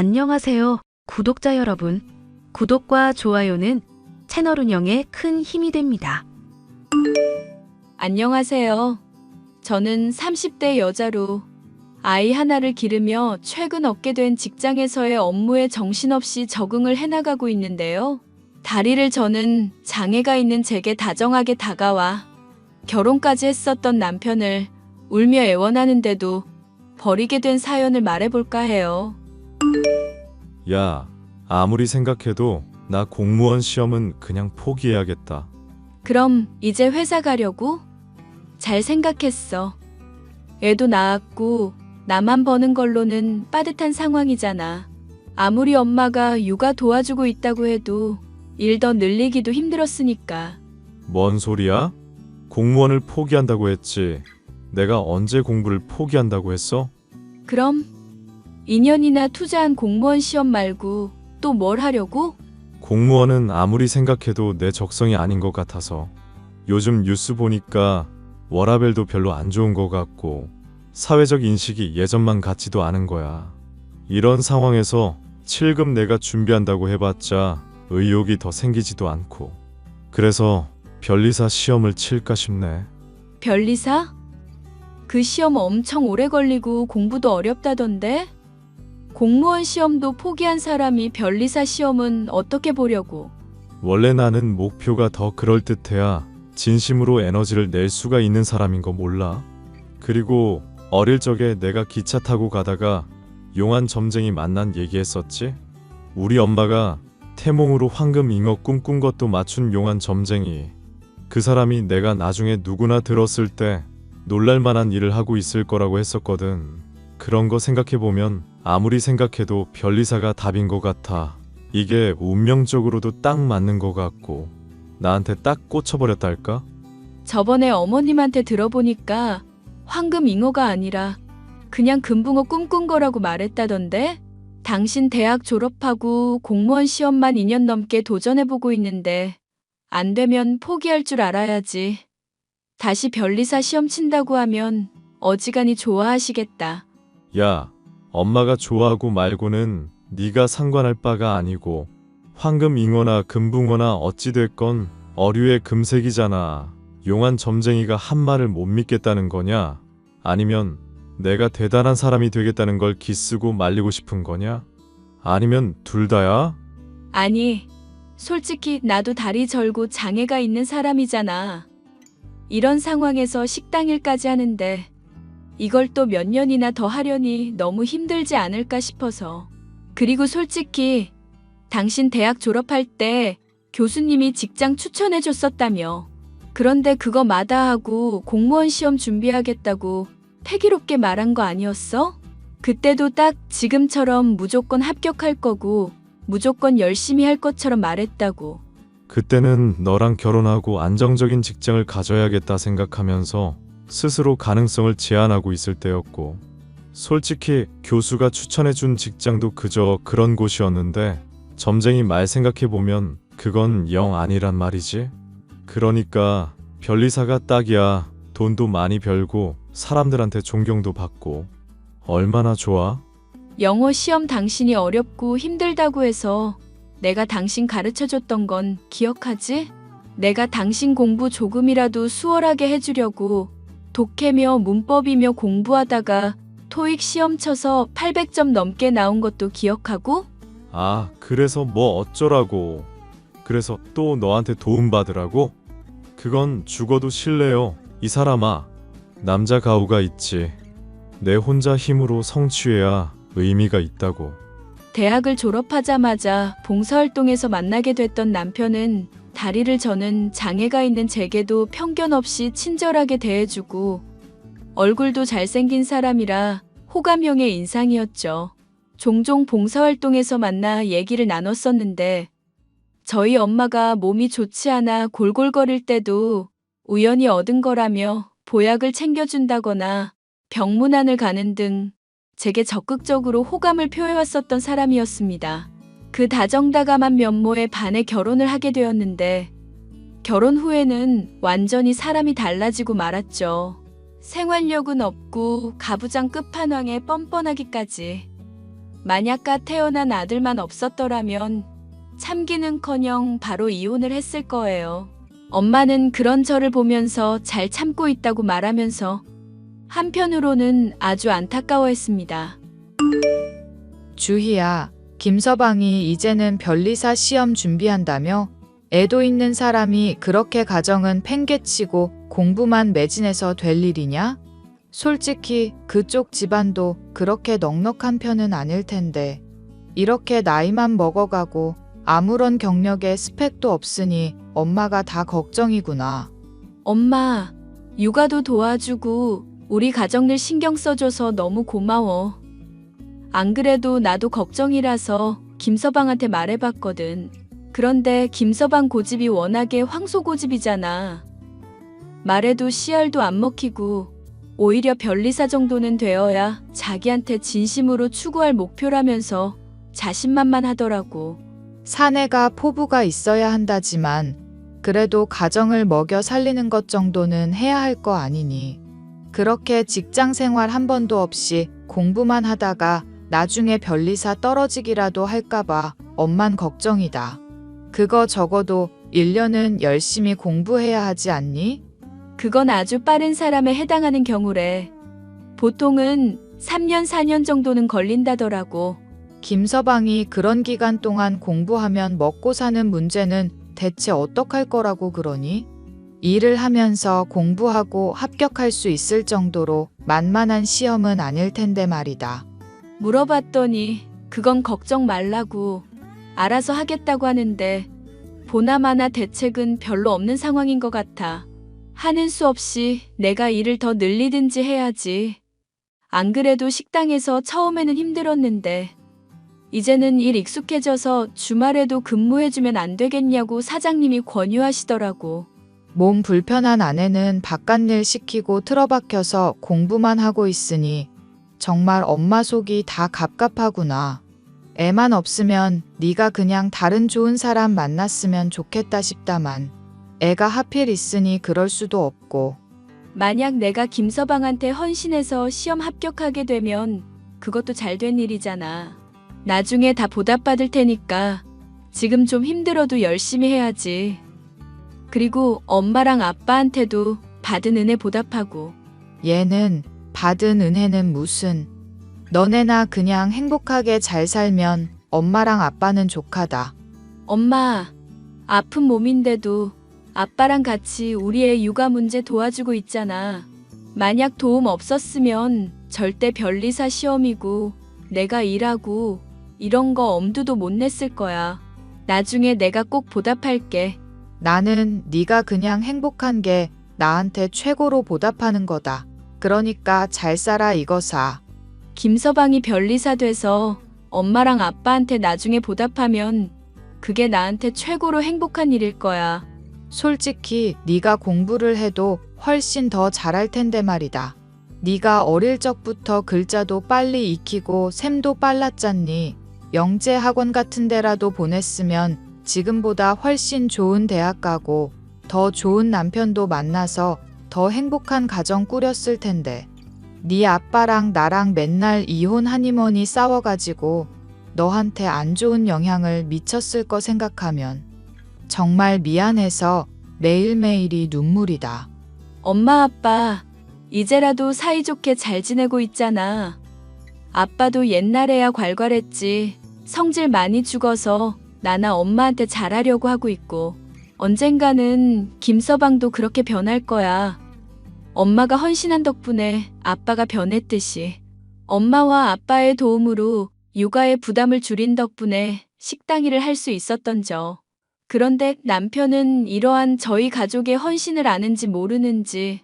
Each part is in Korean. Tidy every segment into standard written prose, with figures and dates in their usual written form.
안녕하세요, 구독자 여러분. 구독과 좋아요는 채널 운영에 큰 힘이 됩니다. 안녕하세요. 저는 30대 여자로 아이 하나를 기르며 최근 얻게 된 직장에서의 업무에 정신없이 적응을 해나가고 있는데요. 다리를 저는 장애가 있는 제게 다정하게 다가와 결혼까지 했었던 남편을 울며 애원하는데도 버리게 된 사연을 말해볼까 해요. 야, 아무리 생각해도 나 공무원 시험은 그냥 포기해야겠다. 그럼 이제 회사 가려고? 잘 생각했어. 애도 낳았고 나만 버는 걸로는 빠듯한 상황이잖아. 아무리 엄마가 육아 도와주고 있다고 해도 일 더 늘리기도 힘들었으니까. 뭔 소리야? 공무원을 포기한다고 했지. 내가 언제 공부를 포기한다고 했어? 그럼 2년이나 투자한 공무원 시험 말고 또 뭘 하려고? 공무원은 아무리 생각해도 내 적성이 아닌 것 같아서. 요즘 뉴스 보니까 워라밸도 별로 안 좋은 것 같고 사회적 인식이 예전만 같지도 않은 거야. 이런 상황에서 7급 내가 준비한다고 해봤자 의욕이 더 생기지도 않고. 그래서 변리사 시험을 칠까 싶네. 변리사? 그 시험 엄청 오래 걸리고 공부도 어렵다던데? 공무원 시험도 포기한 사람이 변리사 시험은 어떻게 보려고? 원래 나는 목표가 더 그럴듯해야 진심으로 에너지를 낼 수가 있는 사람인 거 몰라? 그리고 어릴 적에 내가 기차 타고 가다가 용한 점쟁이 만난 얘기했었지? 우리 엄마가 태몽으로 황금 잉어 꿈꾼 것도 맞춘 용한 점쟁이. 그 사람이 내가 나중에 누구나 들었을 때 놀랄만한 일을 하고 있을 거라고 했었거든. 그런 거 생각해보면 아무리 생각해도 변리사가 답인 것 같아. 이게 운명적으로도 딱 맞는 것 같고 나한테 딱 꽂혀버렸달까? 저번에 어머님한테 들어보니까 황금 잉어가 아니라 그냥 금붕어 꿈꾼 거라고 말했다던데? 당신 대학 졸업하고 공무원 시험만 2년 넘게 도전해보고 있는데 안 되면 포기할 줄 알아야지. 다시 변리사 시험 친다고 하면 어지간히 좋아하시겠다. 야, 엄마가 좋아하고 말고는 네가 상관할 바가 아니고 황금 잉어나 금붕어나 어찌됐건 어류의 금색이잖아. 용한 점쟁이가 한 말을 못 믿겠다는 거냐? 아니면 내가 대단한 사람이 되겠다는 걸 기쓰고 말리고 싶은 거냐? 아니면 둘 다야? 아니, 솔직히 나도 다리 절고 장애가 있는 사람이잖아. 이런 상황에서 식당 일까지 하는데 이걸 또 몇 년이나 더 하려니 너무 힘들지 않을까 싶어서. 그리고 솔직히 당신 대학 졸업할 때 교수님이 직장 추천해 줬었다며. 그런데 그거 마다하고 공무원 시험 준비하겠다고 패기롭게 말한 거 아니었어? 그때도 딱 지금처럼 무조건 합격할 거고 무조건 열심히 할 것처럼 말했다고. 그때는 너랑 결혼하고 안정적인 직장을 가져야겠다 생각하면서 스스로 가능성을 제한하고 있을 때였고, 솔직히 교수가 추천해준 직장도 그저 그런 곳이었는데 점쟁이 말 생각해보면 그건 영 아니란 말이지. 그러니까 변리사가 딱이야. 돈도 많이 벌고 사람들한테 존경도 받고 얼마나 좋아? 영어 시험 당신이 어렵고 힘들다고 해서 내가 당신 가르쳐줬던 건 기억하지? 내가 당신 공부 조금이라도 수월하게 해주려고 독해며 문법이며 공부하다가 토익 시험 쳐서 800점 넘게 나온 것도 기억하고? 아, 그래서 뭐 어쩌라고. 그래서 또 너한테 도움받으라고? 그건 죽어도 싫래요. 이 사람아, 남자 가오가 있지. 내 혼자 힘으로 성취해야 의미가 있다고. 대학을 졸업하자마자 봉사활동에서 만나게 됐던 남편은 다리를 저는 장애가 있는 제게도 편견 없이 친절하게 대해주고 얼굴도 잘생긴 사람이라 호감형의 인상이었죠. 종종 봉사활동에서 만나 얘기를 나눴었는데 저희 엄마가 몸이 좋지 않아 골골거릴 때도 우연히 얻은 거라며 보약을 챙겨준다거나 병문안을 가는 등 제게 적극적으로 호감을 표해왔었던 사람이었습니다. 그 다정다감한 면모에 반해 결혼을 하게 되었는데 결혼 후에는 완전히 사람이 달라지고 말았죠. 생활력은 없고 가부장 끝판왕에 뻔뻔하기까지. 만약가 태어난 아들만 없었더라면 참기는커녕 바로 이혼을 했을 거예요. 엄마는 그런 저를 보면서 잘 참고 있다고 말하면서 한편으로는 아주 안타까워했습니다. 주희야, 김서방이 이제는 변리사 시험 준비한다며? 애도 있는 사람이 그렇게 가정은 팽개치고 공부만 매진해서 될 일이냐? 솔직히 그쪽 집안도 그렇게 넉넉한 편은 아닐 텐데 이렇게 나이만 먹어가고 아무런 경력에 스펙도 없으니 엄마가 다 걱정이구나. 엄마, 육아도 도와주고 우리 가정일 신경 써줘서 너무 고마워. 안 그래도 나도 걱정이라서 김서방한테 말해봤거든. 그런데 김서방 고집이 워낙에 황소고집이잖아. 말해도 씨알도 안 먹히고 오히려 변리사 정도는 되어야 자기한테 진심으로 추구할 목표라면서 자신만만하더라고. 사내가 포부가 있어야 한다지만 그래도 가정을 먹여 살리는 것 정도는 해야 할 거 아니니. 그렇게 직장 생활 한 번도 없이 공부만 하다가 나중에 변리사 떨어지기라도 할까봐 엄만 걱정이다. 그거 적어도 1년은 열심히 공부해야 하지 않니? 그건 아주 빠른 사람에 해당하는 경우래. 보통은 3년, 4년 정도는 걸린다더라고. 김서방이 그런 기간 동안 공부하면 먹고 사는 문제는 대체 어떡할 거라고 그러니? 일을 하면서 공부하고 합격할 수 있을 정도로 만만한 시험은 아닐 텐데 말이다. 물어봤더니 그건 걱정 말라고 알아서 하겠다고 하는데 보나마나 대책은 별로 없는 상황인 것 같아. 하는 수 없이 내가 일을 더 늘리든지 해야지. 안 그래도 식당에서 처음에는 힘들었는데 이제는 일 익숙해져서 주말에도 근무해주면 안 되겠냐고 사장님이 권유하시더라고. 몸 불편한 아내는 바깥일 시키고 틀어박혀서 공부만 하고 있으니 정말 엄마 속이 다 갑갑하구나. 애만 없으면 네가 그냥 다른 좋은 사람 만났으면 좋겠다 싶다만 애가 하필 있으니 그럴 수도 없고. 만약 내가 김서방한테 헌신해서 시험 합격하게 되면 그것도 잘된 일이잖아. 나중에 다 보답받을 테니까 지금 좀 힘들어도 열심히 해야지. 그리고 엄마랑 아빠한테도 받은 은혜 보답하고. 얘는 받은 은혜는 무슨. 너네나 그냥 행복하게 잘 살면 엄마랑 아빠는 족하다. 엄마, 아픈 몸인데도 아빠랑 같이 우리의 육아 문제 도와주고 있잖아. 만약 도움 없었으면 절대 변리사 시험이고 내가 일하고 이런 거 엄두도 못 냈을 거야. 나중에 내가 꼭 보답할게. 나는 네가 그냥 행복한 게 나한테 최고로 보답하는 거다. 그러니까 잘 살아 이거사. 김서방이 변리사 돼서 엄마랑 아빠한테 나중에 보답하면 그게 나한테 최고로 행복한 일일 거야. 솔직히 네가 공부를 해도 훨씬 더 잘할 텐데 말이다. 네가 어릴 적부터 글자도 빨리 익히고 셈도 빨랐잖니. 영재 학원 같은 데라도 보냈으면 지금보다 훨씬 좋은 대학 가고 더 좋은 남편도 만나서 더 행복한 가정 꾸렸을 텐데. 네 아빠랑 나랑 맨날 이혼 하니머니 싸워가지고 너한테 안 좋은 영향을 미쳤을 거 생각하면 정말 미안해서 매일매일이 눈물이다. 엄마 아빠 이제라도 사이좋게 잘 지내고 있잖아. 아빠도 옛날에야 괄괄했지. 성질 많이 죽어서 나나 엄마한테 잘하려고 하고 있고 언젠가는 김서방도 그렇게 변할 거야. 엄마가 헌신한 덕분에 아빠가 변했듯이 엄마와 아빠의 도움으로 육아의 부담을 줄인 덕분에 식당 일을 할 수 있었던저. 그런데 남편은 이러한 저희 가족의 헌신을 아는지 모르는지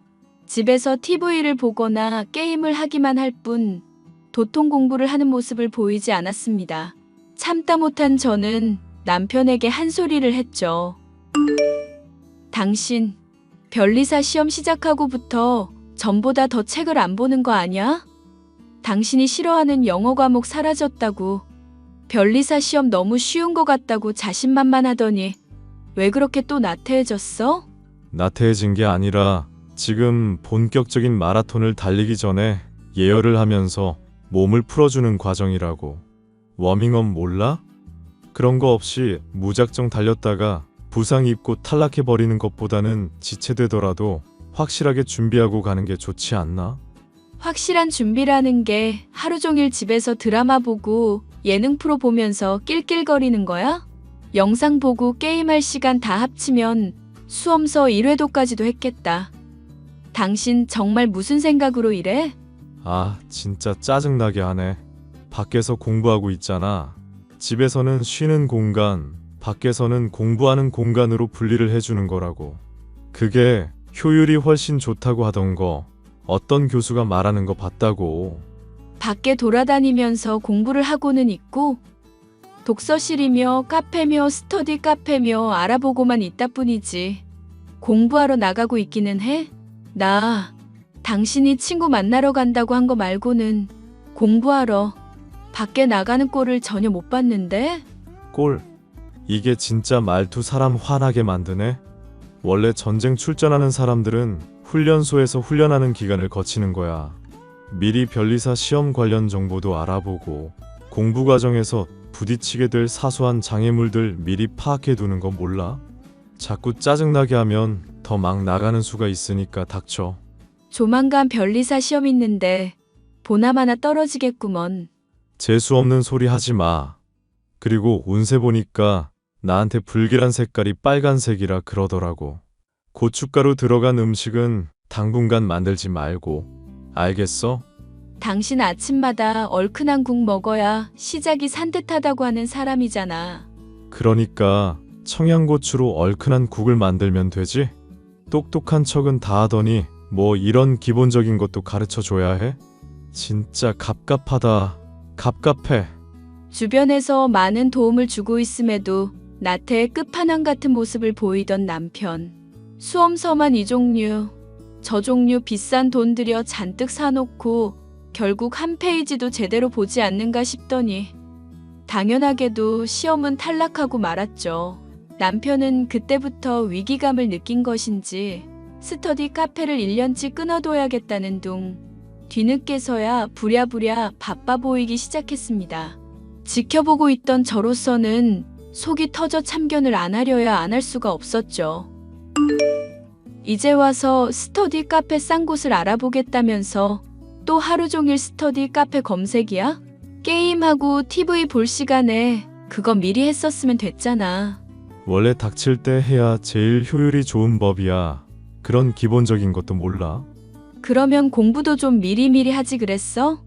집에서 TV를 보거나 게임을 하기만 할 뿐 도통 공부를 하는 모습을 보이지 않았습니다. 참다 못한 저는 남편에게 한 소리를 했죠. 당신 변리사 시험 시작하고부터 전보다 더 책을 안 보는 거 아니야? 당신이 싫어하는 영어 과목 사라졌다고, 변리사 시험 너무 쉬운 거 같다고 자신만만하더니 왜 그렇게 또 나태해졌어? 나태해진 게 아니라 지금 본격적인 마라톤을 달리기 전에 예열을 하면서 몸을 풀어주는 과정이라고. 워밍업 몰라? 그런 거 없이 무작정 달렸다가 부상 입고 탈락해버리는 것보다는 지체되더라도 확실하게 준비하고 가는 게 좋지 않나? 확실한 준비라는 게 하루 종일 집에서 드라마 보고 예능 프로 보면서 낄낄거리는 거야? 영상 보고 게임할 시간 다 합치면 수험서 1회도까지도 했겠다. 당신 정말 무슨 생각으로 이래? 아, 진짜 짜증나게 하네. 밖에서 공부하고 있잖아. 집에서는 쉬는 공간, 밖에서는 공부하는 공간으로 분리를 해주는 거라고. 그게 효율이 훨씬 좋다고 하던 거 어떤 교수가 말하는 거 봤다고. 밖에 돌아다니면서 공부를 하고는 있고 독서실이며 카페며 스터디 카페며 알아보고만 있다 뿐이지. 공부하러 나가고 있기는 해? 나 당신이 친구 만나러 간다고 한 거 말고는 공부하러 밖에 나가는 꼴을 전혀 못 봤는데? 꼴. 이게 진짜 말투 사람 화나게 만드네. 원래 전쟁 출전하는 사람들은 훈련소에서 훈련하는 기간을 거치는 거야. 미리 변리사 시험 관련 정보도 알아보고 공부 과정에서 부딪히게 될 사소한 장애물들 미리 파악해 두는 거 몰라? 자꾸 짜증나게 하면 더 막 나가는 수가 있으니까 닥쳐. 조만간 변리사 시험 있는데 보나마나 떨어지겠구먼. 재수 없는 소리 하지 마. 그리고 운세 보니까 나한테 불길한 색깔이 빨간색이라 그러더라고. 고춧가루 들어간 음식은 당분간 만들지 말고. 알겠어? 당신 아침마다 얼큰한 국 먹어야 시작이 산뜻하다고 하는 사람이잖아. 그러니까 청양고추로 얼큰한 국을 만들면 되지? 똑똑한 척은 다 하더니 뭐 이런 기본적인 것도 가르쳐 줘야 해? 진짜 갑갑하다. 갑갑해. 주변에서 많은 도움을 주고 있음에도 나태의 끝판왕 같은 모습을 보이던 남편. 수험서만 이 종류, 저 종류 비싼 돈 들여 잔뜩 사놓고 결국 한 페이지도 제대로 보지 않는가 싶더니 당연하게도 시험은 탈락하고 말았죠. 남편은 그때부터 위기감을 느낀 것인지 스터디 카페를 1년치 끊어둬야겠다는 둥 뒤늦게서야 부랴부랴 바빠 보이기 시작했습니다. 지켜보고 있던 저로서는 속이 터져 참견을 안 하려야 안 할 수가 없었죠. 이제 와서 스터디 카페 싼 곳을 알아보겠다면서 또 하루 종일 스터디 카페 검색이야? 게임하고 TV 볼 시간에 그거 미리 했었으면 됐잖아. 원래 닥칠 때 해야 제일 효율이 좋은 법이야. 그런 기본적인 것도 몰라? 그러면 공부도 좀 미리미리 하지 그랬어?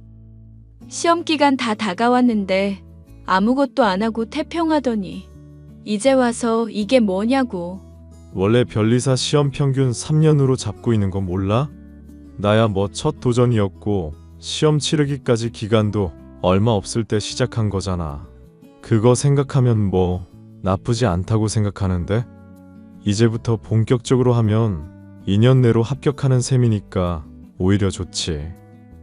시험 기간 다 다가왔는데 아무것도 안 하고 태평하더니 이제 와서 이게 뭐냐고. 원래 변리사 시험 평균 3년으로 잡고 있는 거 몰라? 나야 뭐 첫 도전이었고 시험 치르기까지 기간도 얼마 없을 때 시작한 거잖아. 그거 생각하면 뭐 나쁘지 않다고 생각하는데 이제부터 본격적으로 하면 2년 내로 합격하는 셈이니까 오히려 좋지.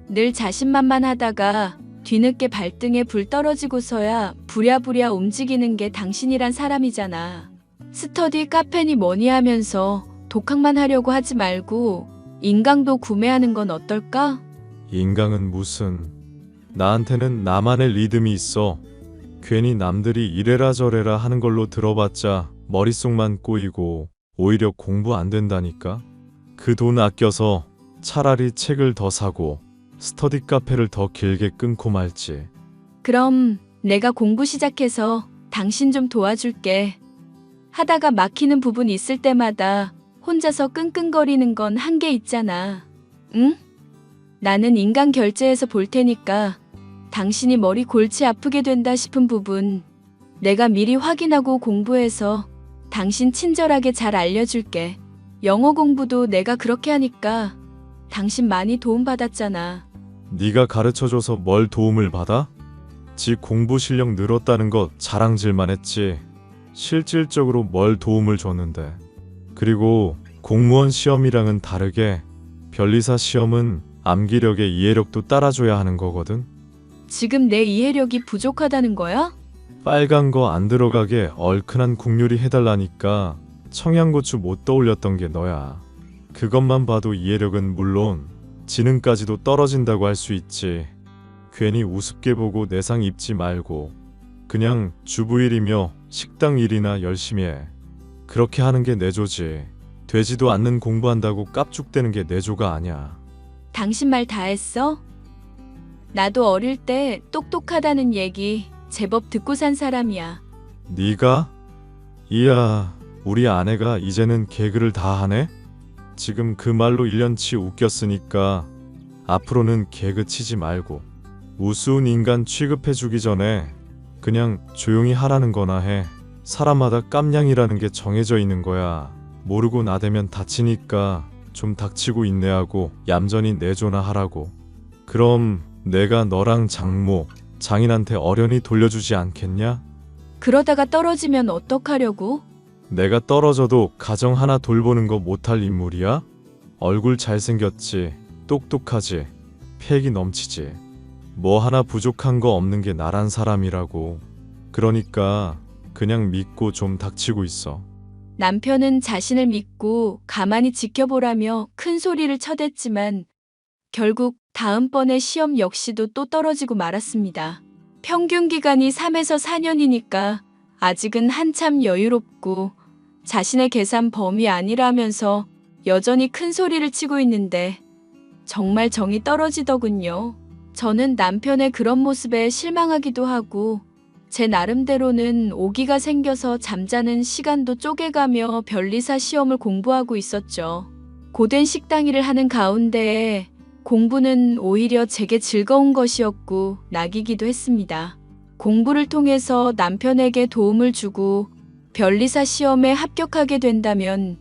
늘 자신만만하다가 뒤늦게 발등에 불 떨어지고서야 부랴부랴 움직이는 게 당신이란 사람이잖아. 스터디 카페니 뭐니 하면서 독학만 하려고 하지 말고 인강도 구매하는 건 어떨까? 인강은 무슨. 나한테는 나만의 리듬이 있어. 괜히 남들이 이래라 저래라 하는 걸로 들어봤자 머릿속만 꼬이고 오히려 공부 안 된다니까. 그 돈 아껴서 차라리 책을 더 사고 스터디 카페를 더 길게 끊고 말지. 그럼 내가 공부 시작해서 당신 좀 도와줄게. 하다가 막히는 부분 있을 때마다 혼자서 끙끙거리는 건 한계 있잖아. 응? 나는 인강 결제해서 볼 테니까 당신이 머리 골치 아프게 된다 싶은 부분 내가 미리 확인하고 공부해서 당신 친절하게 잘 알려줄게. 영어 공부도 내가 그렇게 하니까 당신 많이 도움받았잖아. 네가 가르쳐줘서 뭘 도움을 받아? 지 공부 실력 늘었다는 거 자랑질만 했지. 실질적으로 뭘 도움을 줬는데. 그리고 공무원 시험이랑은 다르게 변리사 시험은 암기력에 이해력도 따라줘야 하는 거거든. 지금 내 이해력이 부족하다는 거야? 빨간 거 안 들어가게 얼큰한 국요리 해달라니까 청양고추 못 떠올렸던 게 너야. 그것만 봐도 이해력은 물론 지능까지도 떨어진다고 할 수 있지. 괜히 우습게 보고 내상 입지 말고 그냥 주부일이며 식당 일이나 열심히 해. 그렇게 하는 게 내조지. 되지도 않는 공부한다고 깝죽대는 게 내조가 아니야. 당신 말 다 했어? 나도 어릴 때 똑똑하다는 얘기 제법 듣고 산 사람이야. 네가? 이야, 우리 아내가 이제는 개그를 다 하네? 지금 그 말로 1년치 웃겼으니까 앞으로는 개그 치지 말고 우스운 인간 취급해주기 전에 그냥 조용히 하라는 거나 해. 사람마다 깜냥이라는 게 정해져 있는 거야. 모르고 나대면 다치니까 좀 닥치고 인내하고 얌전히 내조나 하라고. 그럼 내가 너랑 장모, 장인한테 어련히 돌려주지 않겠냐? 그러다가 떨어지면 어떡하려고? 내가 떨어져도 가정 하나 돌보는 거 못할 인물이야? 얼굴 잘생겼지, 똑똑하지, 패기 넘치지. 뭐 하나 부족한 거 없는 게 나란 사람이라고. 그러니까 그냥 믿고 좀 닥치고 있어. 남편은 자신을 믿고 가만히 지켜보라며 큰 소리를 쳐댔지만 결국 다음번에 시험 역시도 또 떨어지고 말았습니다. 평균 기간이 3에서 4년이니까 아직은 한참 여유롭고 자신의 계산 범위 아니라면서 여전히 큰 소리를 치고 있는데 정말 정이 떨어지더군요. 저는 남편의 그런 모습에 실망하기도 하고 제 나름대로는 오기가 생겨서 잠자는 시간도 쪼개가며 변리사 시험을 공부하고 있었죠. 고된 식당 일을 하는 가운데에 공부는 오히려 제게 즐거운 것이었고 낙이기도 했습니다. 공부를 통해서 남편에게 도움을 주고 변리사 시험에 합격하게 된다면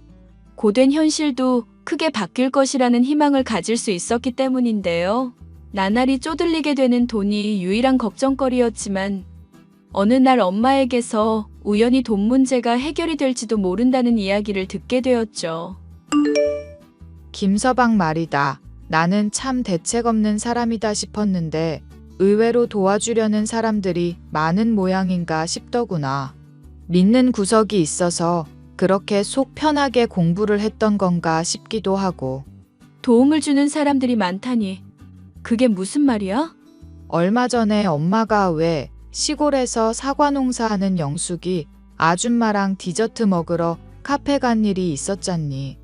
고된 현실도 크게 바뀔 것이라는 희망을 가질 수 있었기 때문인데요. 나날이 쪼들리게 되는 돈이 유일한 걱정거리였지만 어느 날 엄마에게서 우연히 돈 문제가 해결이 될지도 모른다는 이야기를 듣게 되었죠. 김서방 말이다. 나는 참 대책 없는 사람이다 싶었는데 의외로 도와주려는 사람들이 많은 모양인가 싶더구나. 믿는 구석이 있어서 그렇게 속 편하게 공부를 했던 건가 싶기도 하고. 도움을 주는 사람들이 많다니 그게 무슨 말이야? 얼마 전에 엄마가 왜 시골에서 사과 농사하는 영숙이 아줌마랑 디저트 먹으러 카페 간 일이 있었잖니.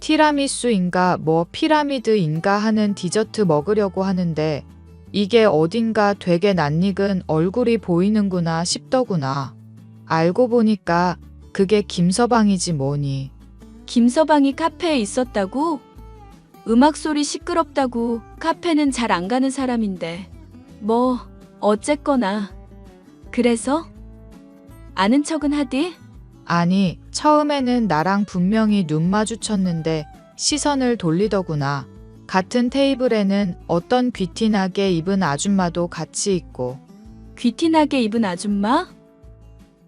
티라미수인가 뭐 피라미드인가 하는 디저트 먹으려고 하는데 이게 어딘가 되게 낯익은 얼굴이 보이는구나 싶더구나. 알고 보니까 그게 김서방이지 뭐니. 김서방이 카페에 있었다고? 음악 소리 시끄럽다고 카페는 잘 안 가는 사람인데. 뭐 어쨌거나. 그래서? 아는 척은 하디? 아니, 처음에는 나랑 분명히 눈 마주쳤는데 시선을 돌리더구나. 같은 테이블에는 어떤 귀티나게 입은 아줌마도 같이 있고. 귀티나게 입은 아줌마?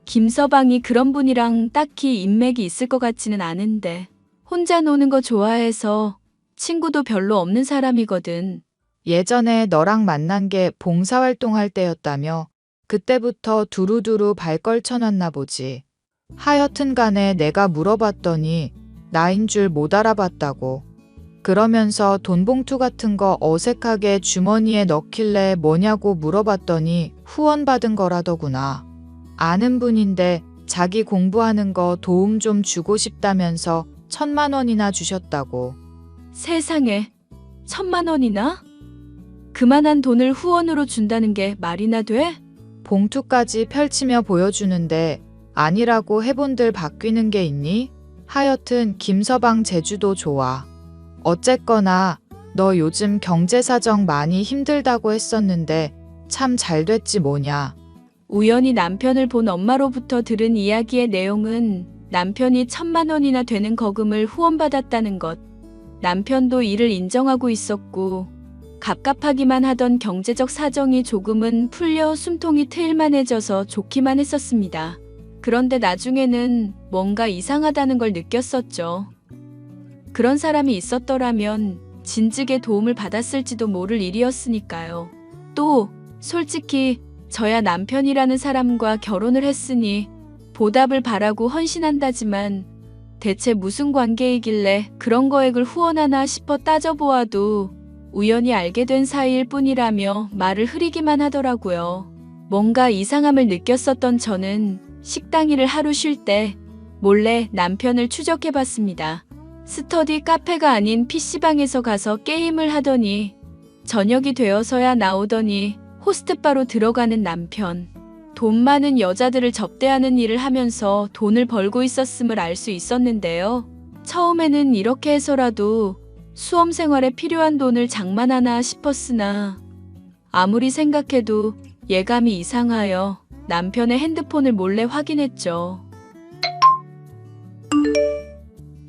김서방이 그런 분이랑 딱히 인맥이 있을 것 같지는 않은데. 혼자 노는 거 좋아해서 친구도 별로 없는 사람이거든. 예전에 너랑 만난 게 봉사활동할 때였다며. 그때부터 두루두루 발걸 쳐놨나 보지. 하여튼 간에 내가 물어봤더니 나인 줄 못 알아봤다고. 그러면서 돈봉투 같은 거 어색하게 주머니에 넣길래 뭐냐고 물어봤더니 후원받은 거라더구나. 아는 분인데 자기 공부하는 거 도움 좀 주고 싶다면서 1,000만 원이나 주셨다고. 세상에 1,000만 원이나? 그만한 돈을 후원으로 준다는 게 말이나 돼? 봉투까지 펼치며 보여주는데 아니라고 해본들 바뀌는 게 있니? 하여튼 김서방 제주도 좋아. 어쨌거나 너 요즘 경제사정 많이 힘들다고 했었는데 참 잘 됐지 뭐냐. 우연히 남편을 본 엄마로부터 들은 이야기의 내용은 남편이 1,000만 원이나 되는 거금을 후원받았다는 것. 남편도 이를 인정하고 있었고 갑갑하기만 하던 경제적 사정이 조금은 풀려 숨통이 트일만해져서 좋기만 했었습니다. 그런데 나중에는 뭔가 이상하다는 걸 느꼈었죠. 그런 사람이 있었더라면 진즉에 도움을 받았을지도 모를 일이었으니까요. 또 솔직히 저야 남편이라는 사람과 결혼을 했으니 보답을 바라고 헌신한다지만 대체 무슨 관계이길래 그런 거액을 후원하나 싶어 따져보아도 우연히 알게 된 사이일 뿐이라며 말을 흐리기만 하더라고요. 뭔가 이상함을 느꼈었던 저는 식당 일을 하루 쉴 때 몰래 남편을 추적해봤습니다. 스터디 카페가 아닌 PC방에서 가서 게임을 하더니 저녁이 되어서야 나오더니 호스트바로 들어가는 남편. 돈 많은 여자들을 접대하는 일을 하면서 돈을 벌고 있었음을 알 수 있었는데요. 처음에는 이렇게 해서라도 수험 생활에 필요한 돈을 장만하나 싶었으나 아무리 생각해도 예감이 이상하여 남편의 핸드폰을 몰래 확인했죠.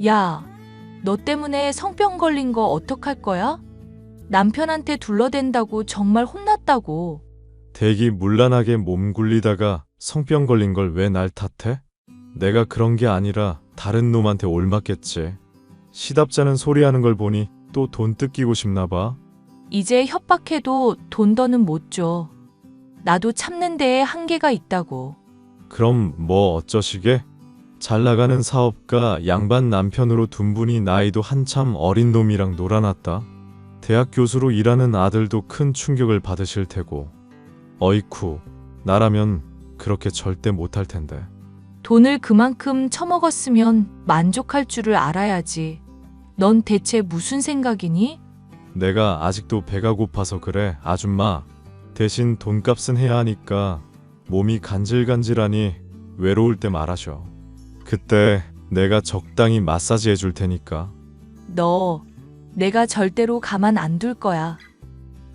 야, 너 때문에 성병 걸린 거 어떡할 거야? 남편한테 둘러댄다고 정말 혼났다고. 대기 문란하게 몸 굴리다가 성병 걸린 걸 왜 날 탓해? 내가 그런 게 아니라 다른 놈한테 올맞겠지. 시답잖은 소리하는 걸 보니 또 돈 뜯기고 싶나 봐. 이제 협박해도 돈 더는 못 줘. 나도 참는 데에 한계가 있다고. 그럼 뭐 어쩌시게? 잘 나가는 사업가 양반 남편으로 둔 분이 나이도 한참 어린 놈이랑 놀아놨다. 대학 교수로 일하는 아들도 큰 충격을 받으실 테고. 어이쿠, 나라면 그렇게 절대 못할 텐데. 돈을 그만큼 처먹었으면 만족할 줄을 알아야지. 넌 대체 무슨 생각이니? 내가 아직도 배가 고파서 그래, 아줌마. 대신 돈값은 해야 하니까 몸이 간질간질하니 외로울 때 말하셔. 그때 내가 적당히 마사지 해줄 테니까. 너, 내가 절대로 가만 안 둘 거야.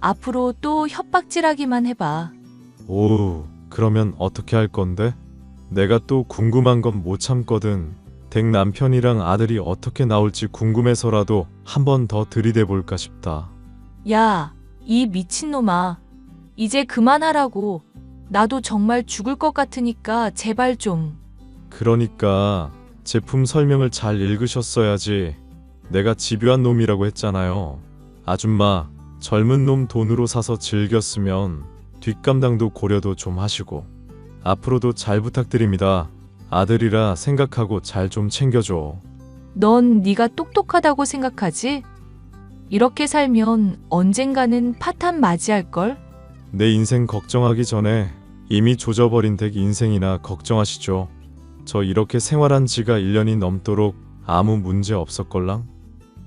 앞으로 또 협박질하기만 해봐. 오우, 그러면 어떻게 할 건데? 내가 또 궁금한 건 못 참거든. 댁 남편이랑 아들이 어떻게 나올지 궁금해서라도 한 번 더 들이대볼까 싶다. 야, 이 미친놈아. 이제 그만하라고. 나도 정말 죽을 것 같으니까 제발 좀. 그러니까 제품 설명을 잘 읽으셨어야지. 내가 집요한 놈이라고 했잖아요. 아줌마, 젊은 놈 돈으로 사서 즐겼으면 뒷감당도 고려도 좀 하시고. 앞으로도 잘 부탁드립니다. 아들이라 생각하고 잘 좀 챙겨줘. 넌 네가 똑똑하다고 생각하지? 이렇게 살면 언젠가는 파탄 맞이할걸? 내 인생 걱정하기 전에 이미 조져버린 댁 인생이나 걱정하시죠. 저 이렇게 생활한 지가 1년이 넘도록 아무 문제 없었걸랑?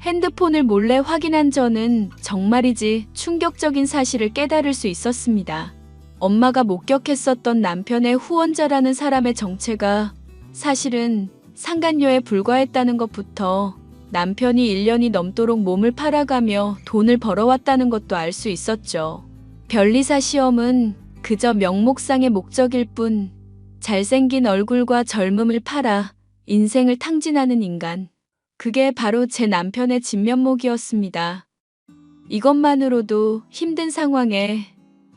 핸드폰을 몰래 확인한 저는 정말이지 충격적인 사실을 깨달을 수 있었습니다. 엄마가 목격했었던 남편의 후원자라는 사람의 정체가 사실은 상간녀에 불과했다는 것부터 남편이 1년이 넘도록 몸을 팔아가며 돈을 벌어왔다는 것도 알 수 있었죠. 변리사 시험은 그저 명목상의 목적일 뿐 잘생긴 얼굴과 젊음을 팔아 인생을 탕진하는 인간. 그게 바로 제 남편의 진면목이었습니다. 이것만으로도 힘든 상황에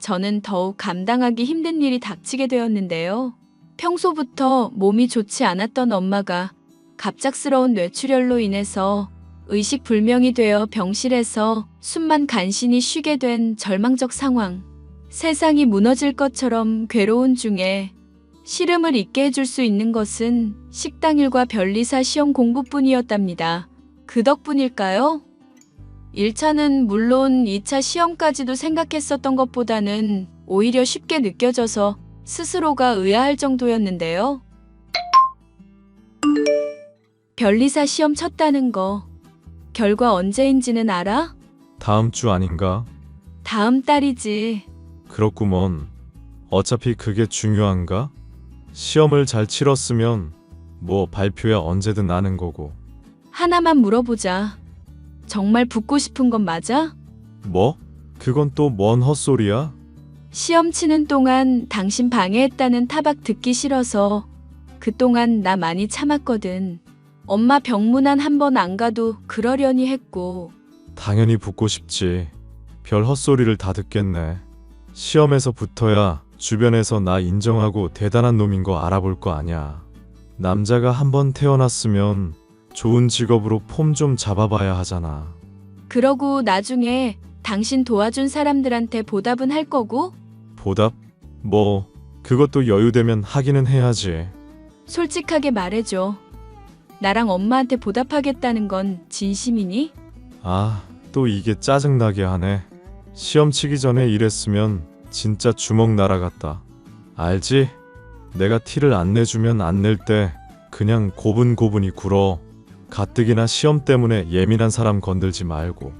저는 더욱 감당하기 힘든 일이 닥치게 되었는데요. 평소부터 몸이 좋지 않았던 엄마가 갑작스러운 뇌출혈로 인해서 의식불명이 되어 병실에서 숨만 간신히 쉬게 된 절망적 상황. 세상이 무너질 것처럼 괴로운 중에 시름을 잊게 해줄 수 있는 것은 식당일과 변리사 시험 공부뿐이었답니다. 그 덕분일까요? 1차는 물론 2차 시험까지도 생각했었던 것보다는 오히려 쉽게 느껴져서 스스로가 의아할 정도였는데요. 변리사 시험 쳤다는 거 결과 언제인지는 알아? 다음 주 아닌가? 다음 달이지. 그렇구먼. 어차피 그게 중요한가? 시험을 잘 치렀으면 뭐 발표야 언제든 나는 거고. 하나만 물어보자. 정말 붙고 싶은 건 맞아? 뭐? 그건 또 뭔 헛소리야? 시험 치는 동안 당신 방해했다는 타박 듣기 싫어서 그동안 나 많이 참았거든. 엄마 병문안 한 번 안 가도 그러려니 했고. 당연히 붙고 싶지. 별 헛소리를 다 듣겠네. 시험에서 붙어야 주변에서 나 인정하고 대단한 놈인 거 알아볼 거 아냐. 남자가 한 번 태어났으면 좋은 직업으로 폼 좀 잡아봐야 하잖아. 그러고 나중에 당신 도와준 사람들한테 보답은 할 거고? 보답? 뭐 그것도 여유되면 하기는 해야지. 솔직하게 말해줘. 나랑 엄마한테 보답하겠다는 건 진심이니? 아, 또 이게 짜증나게 하네. 시험 치기 전에 이랬으면 진짜 주먹 날아갔다. 알지? 내가 티를 안 내주면 안 낼 때 그냥 고분고분히 굴어. 가뜩이나 시험 때문에 예민한 사람 건들지 말고.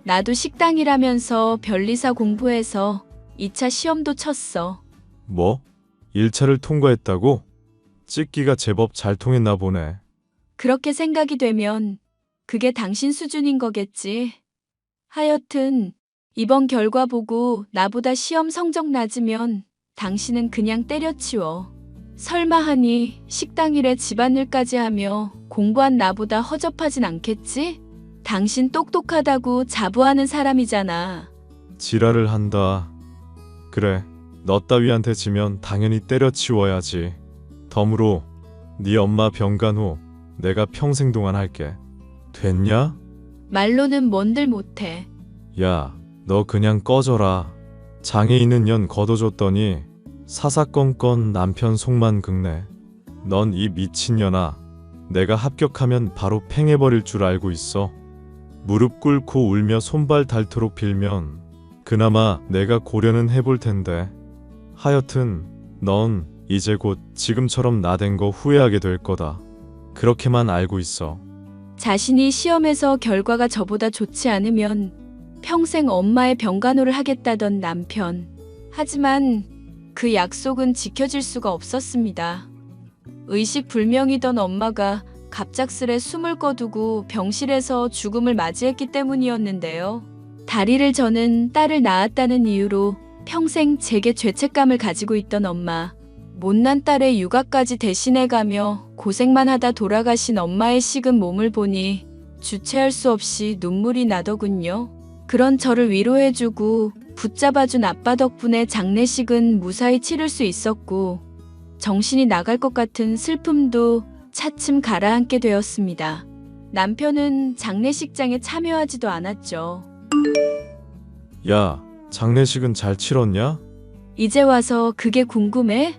나도 식당이라면서 변리사 공부해서 2차 시험도 쳤어. 뭐? 1차를 통과했다고? 찍기가 제법 잘 통했나 보네. 그렇게 생각이 되면 그게 당신 수준인 거겠지. 하여튼 이번 결과 보고 나보다 시험 성적 낮으면 당신은 그냥 때려치워. 설마 하니 식당 일에 집안일까지 하며 공부한 나보다 허접하진 않겠지? 당신 똑똑하다고 자부하는 사람이잖아. 지랄을 한다. 그래, 너 따위한테 지면 당연히 때려치워야지. 덤으로 네 엄마 병간 후 내가 평생 동안 할게. 됐냐? 말로는 뭔들 못해. 야, 너 그냥 꺼져라. 장애 있는 년 걷어줬더니 사사건건 남편 속만 긁네. 넌 이 미친년아. 내가 합격하면 바로 팽해버릴 줄 알고 있어. 무릎 꿇고 울며 손발 닳도록 빌면 그나마 내가 고려는 해볼 텐데. 하여튼 넌 이제 곧 지금처럼 나댄 거 후회하게 될 거다. 그렇게만 알고 있어. 자신이 시험에서 결과가 저보다 좋지 않으면 평생 엄마의 병간호를 하겠다던 남편. 하지만 그 약속은 지켜질 수가 없었습니다. 의식불명이던 엄마가 갑작스레 숨을 거두고 병실에서 죽음을 맞이했기 때문이었는데요. 다리를 저는 딸을 낳았다는 이유로 평생 제게 죄책감을 가지고 있던 엄마. 못난 딸의 육아까지 대신해가며 고생만 하다 돌아가신 엄마의 식은 몸을 보니 주체할 수 없이 눈물이 나더군요. 그런 저를 위로해주고 붙잡아준 아빠 덕분에 장례식은 무사히 치를 수 있었고 정신이 나갈 것 같은 슬픔도 차츰 가라앉게 되었습니다. 남편은 장례식장에 참여하지도 않았죠. 야, 장례식은 잘 치렀냐? 이제 와서 그게 궁금해?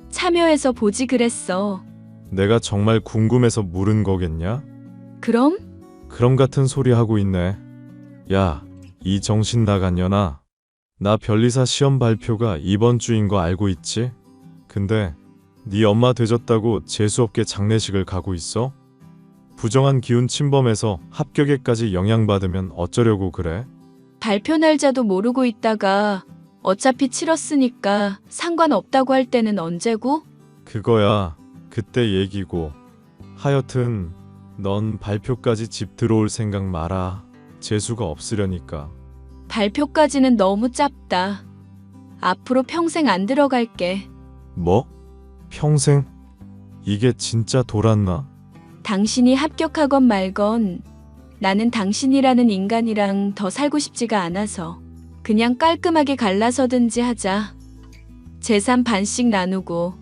참여해서 보지 그랬어. 내가 정말 궁금해서 물은 거겠냐? 그럼? 그럼 같은 소리 하고 있네. 야, 이 정신 나간 년아. 나 변리사 시험 발표가 이번 주인 거 알고 있지? 근데 네 엄마 되졌다고 재수없게 장례식을 가고 있어? 부정한 기운 침범해서 합격에까지 영향받으면 어쩌려고 그래? 발표 날짜도 모르고 있다가 어차피 치렀으니까 상관없다고 할 때는 언제고? 그거야 그때 얘기고. 하여튼 넌 발표까지 집 들어올 생각 마라. 재수가 없으려니까. 발표까지는 너무 짧다. 앞으로 평생 안 들어갈게. 뭐? 평생? 이게 진짜 돌았나? 당신이 합격하건 말건 나는 당신이라는 인간이랑 더 살고 싶지가 않아서 그냥 깔끔하게 갈라서든지 하자. 재산 반씩 나누고.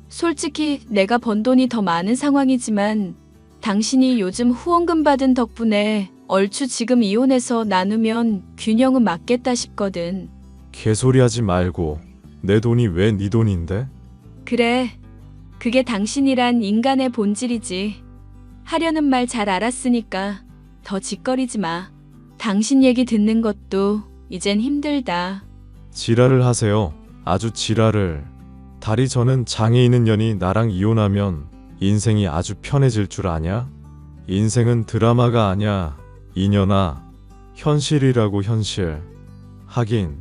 솔직히 내가 번 돈이 더 많은 상황이지만 당신이 요즘 후원금 받은 덕분에 얼추 지금 이혼해서 나누면 균형은 맞겠다 싶거든. 개소리하지 말고. 내 돈이 왜 네 돈인데? 그래, 그게 당신이란 인간의 본질이지. 하려는 말 잘 알았으니까 더 짓거리지 마. 당신 얘기 듣는 것도 이젠 힘들다. 지랄을 하세요. 아주 지랄을. 다리 저는 장애 있는 년이 나랑 이혼하면 인생이 아주 편해질 줄 아냐? 인생은 드라마가 아냐. 이년아. 현실이라고 현실. 하긴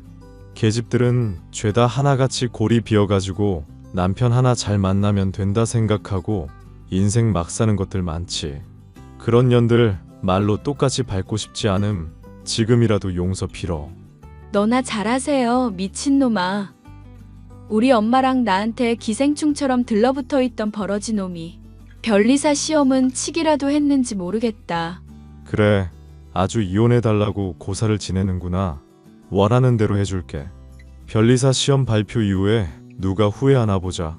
계집들은 죄다 하나같이 골이 비어가지고 남편 하나 잘 만나면 된다 생각하고 인생 막 사는 것들 많지. 그런 년들 말로 똑같이 밟고 싶지 않음. 지금이라도 용서 빌어. 너나 잘하세요, 미친놈아. 우리 엄마랑 나한테 기생충처럼 들러붙어 있던 버러지 놈이. 변리사 시험은 치기라도 했는지 모르겠다. 그래, 아주 이혼해달라고 고사를 지내는구나. 원하는 대로 해줄게. 변리사 시험 발표 이후에 누가 후회하나 보자.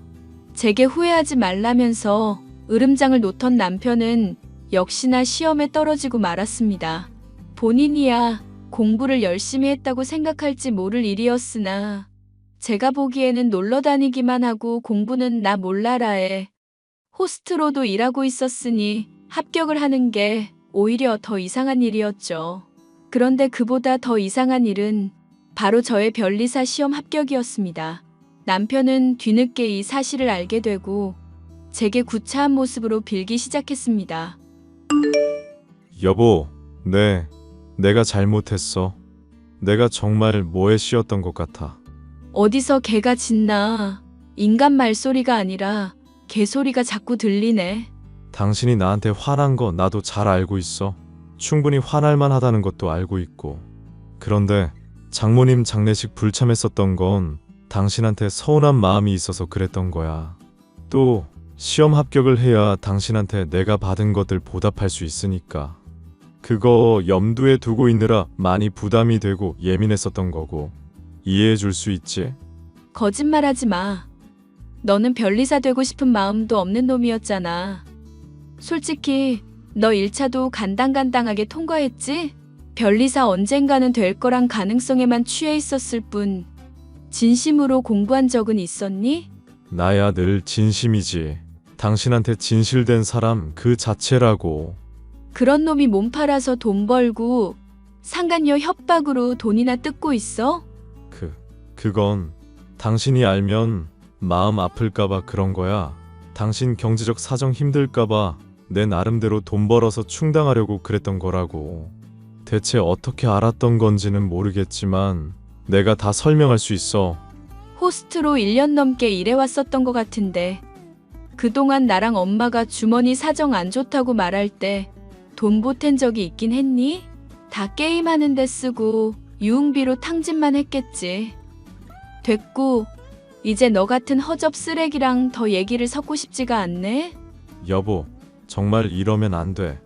제게 후회하지 말라면서 으름장을 놓던 남편은 역시나 시험에 떨어지고 말았습니다. 본인이야 공부를 열심히 했다고 생각할지 모를 일이었으나 제가 보기에는 놀러 다니기만 하고 공부는 나 몰라라에 호스트로도 일하고 있었으니 합격을 하는 게 오히려 더 이상한 일이었죠. 그런데 그보다 더 이상한 일은 바로 저의 변리사 시험 합격이었습니다. 남편은 뒤늦게 이 사실을 알게 되고 제게 구차한 모습으로 빌기 시작했습니다. 여보, 내가 잘못했어. 내가 정말 뭐에 씌었던 것 같아. 어디서 개가 짖나. 인간 말소리가 아니라 개소리가 자꾸 들리네. 당신이 나한테 화난 거 나도 잘 알고 있어. 충분히 화날 만하다는 것도 알고 있고. 그런데 장모님 장례식 불참했었던 건 당신한테 서운한 마음이 있어서 그랬던 거야. 또 시험 합격을 해야 당신한테 내가 받은 것들 보답할 수 있으니까. 그거 염두에 두고 있느라 많이 부담이 되고 예민했었던 거고. 이해해 줄 수 있지? 거짓말하지 마. 너는 변리사 되고 싶은 마음도 없는 놈이었잖아. 솔직히 너 1차도 간당간당하게 통과했지? 변리사 언젠가는 될 거란 가능성에만 취해 있었을 뿐 진심으로 공부한 적은 있었니? 나야 늘 진심이지. 당신한테 진실된 사람 그 자체라고. 그런 놈이 몸 팔아서 돈 벌고 상간녀 협박으로 돈이나 뜯고 있어? 그건 당신이 알면 마음 아플까봐 그런 거야. 당신 경제적 사정 힘들까봐 내 나름대로 돈 벌어서 충당하려고 그랬던 거라고. 대체 어떻게 알았던 건지는 모르겠지만 내가 다 설명할 수 있어. 호스트로 1년 넘게 일해왔었던 것 같은데 그동안 나랑 엄마가 주머니 사정 안 좋다고 말할 때 돈 보탠 적이 있긴 했니? 다 게임하는 데 쓰고 유흥비로 탕진만 했겠지. 됐고 이제 너 같은 허접 쓰레기랑 더 얘기를 섞고 싶지가 않네? 여보, 정말 이러면 안 돼.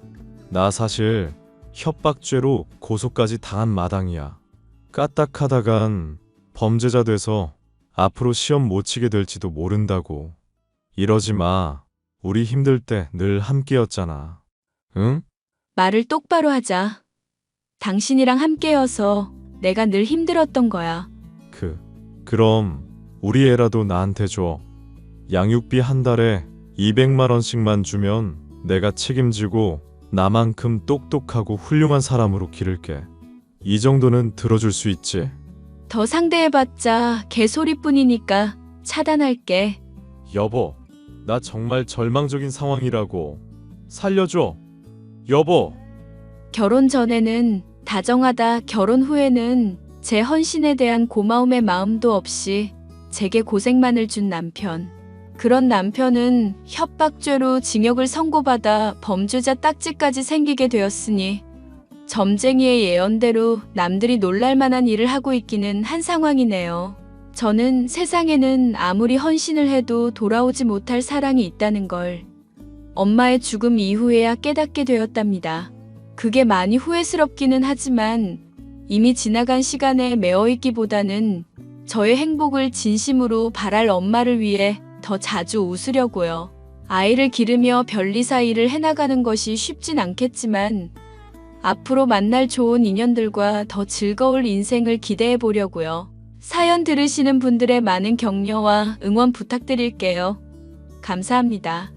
나 사실 협박죄로 고소까지 당한 마당이야. 까딱하다간 범죄자 돼서 앞으로 시험 못 치게 될지도 모른다고. 이러지 마. 우리 힘들 때 늘 함께였잖아. 응? 말을 똑바로 하자. 당신이랑 함께여서 내가 늘 힘들었던 거야. 그럼 우리 애라도 나한테 줘. 양육비 한 달에 200만 원씩만 주면 내가 책임지고 나만큼 똑똑하고 훌륭한 사람으로 기를게. 이 정도는 들어줄 수 있지? 더 상대해봤자 개소리뿐이니까 차단할게. 여보, 나 정말 절망적인 상황이라고. 살려줘. 여보. 결혼 전에는 다정하다, 결혼 후에는 제 헌신에 대한 고마움의 마음도 없이 제게 고생만을 준 남편. 그런 남편은 협박죄로 징역을 선고받아 범죄자 딱지까지 생기게 되었으니 점쟁이의 예언대로 남들이 놀랄만한 일을 하고 있기는 한 상황이네요. 저는 세상에는 아무리 헌신을 해도 돌아오지 못할 사랑이 있다는 걸 엄마의 죽음 이후에야 깨닫게 되었답니다. 그게 많이 후회스럽기는 하지만 이미 지나간 시간에 매어있기보다는 저의 행복을 진심으로 바랄 엄마를 위해 더 자주 웃으려고요. 아이를 기르며 변리사 일을 해나가는 것이 쉽진 않겠지만 앞으로 만날 좋은 인연들과 더 즐거울 인생을 기대해 보려고요. 사연 들으시는 분들의 많은 격려와 응원 부탁드릴게요. 감사합니다.